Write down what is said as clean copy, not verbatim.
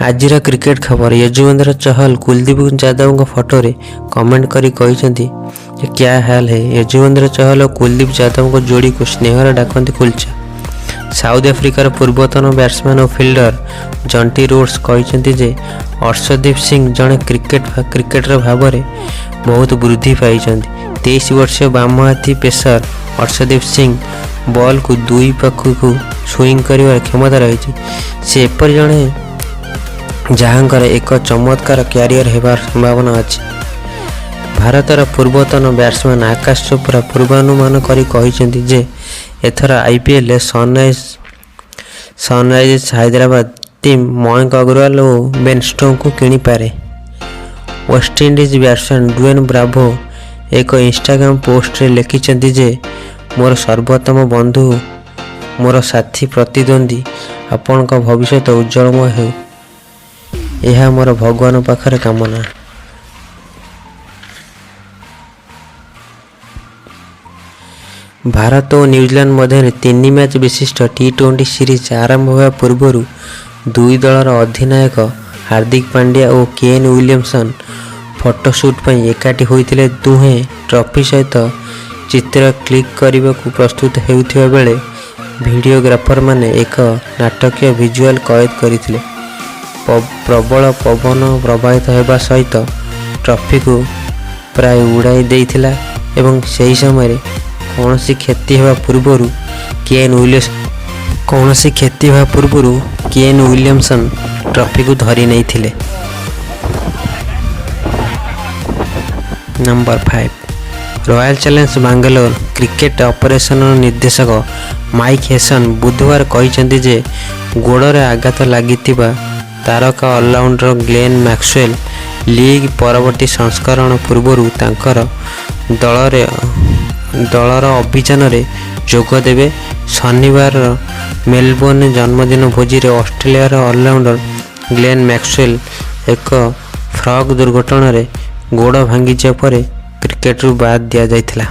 आजिर cricket खबर Yuzvendra Chahal Kuldeep Yadav photo रे comment करी कहते क्या हाल है। यजुवेंद्र चहल और कुलदीप यादव जोड़ी को स्नेहर डाकती कुलचा। साउथ अफ्रिकार पूर्वतन बैट्समैन और फिल्डर जंटी रोड्स कहते जे अर्शदीप सिंह जड़े क्रिकेटर भाव में बहुत वृद्धि पाई। 23 वर्षीय बाम हाथी पेसर अर्शदीप सिंह बॉल को दुई पाखक स्विंग कर क्षमता रही। से एपरी जड़े जहाँकर एक चमत्कार क्यारियर होबार संभावना अच्छी। भारतर पूर्वतन बैट्समैन आकाश चोप्रा पूर्वानुमान करी कहते जे एथर IPL Sunrisers Hyderabad team Mayank Agarwal और बेन स्टोक्स को किनीपारे। वेस्टइंडीज बैट्समैन ड्वेन ब्रावो एक इंस्टाग्राम पोस्ट रे लिखिछन्ति जे मोर सर्वोत्तम बंधु मोर साथी प्रतिद्वंदी आपण भविष्य उज्जवलमय हो, यह मोर भगवान पाखरे कामना। भारत और न्यूजीलैंड मध्य 3 मैच विशिष्ट T20 सीरीज आरंभ होगा पूर्व दुई दलर अधिनायक हार्दिक पांड्या और केन विलियमसन फोटोशूट पर एकाठी होते। दुहे ट्रॉफी सहित चित्र क्लिक करने को प्रस्तुत होता बेले वीडियोग्राफर माने एक नाटकीय विजुअल कैद करते। प्रबल पवन प्रवाहित होगा सहित ट्रॉफी को प्राय उड़ाई देइथिला एवं सही समय कौन क्षति होगा पूर्व केन विलियमसन ट्रॉफी को धरी नहीं थिले। Number 5 royal Challengers Bangalore cricket operation निर्देशक माइक हेसन बुधवार कहते जे गोड़े आघात लगी तारका ऑलराउंडर ग्लेन मैक्सवेल लीग परवर्ती संस्करण पूर्व तांकर दलर अभियान रे जोग देवे। शनिवार मेलबोर्न जन्मदिन भोजी रे ऑस्ट्रेलियार ऑलराउंडर ग्लेन मैक्सवेल एक फ्रग दुर्घटना रे गोड़ भांगी पर क्रिकेट बाद दिया जाइथिला।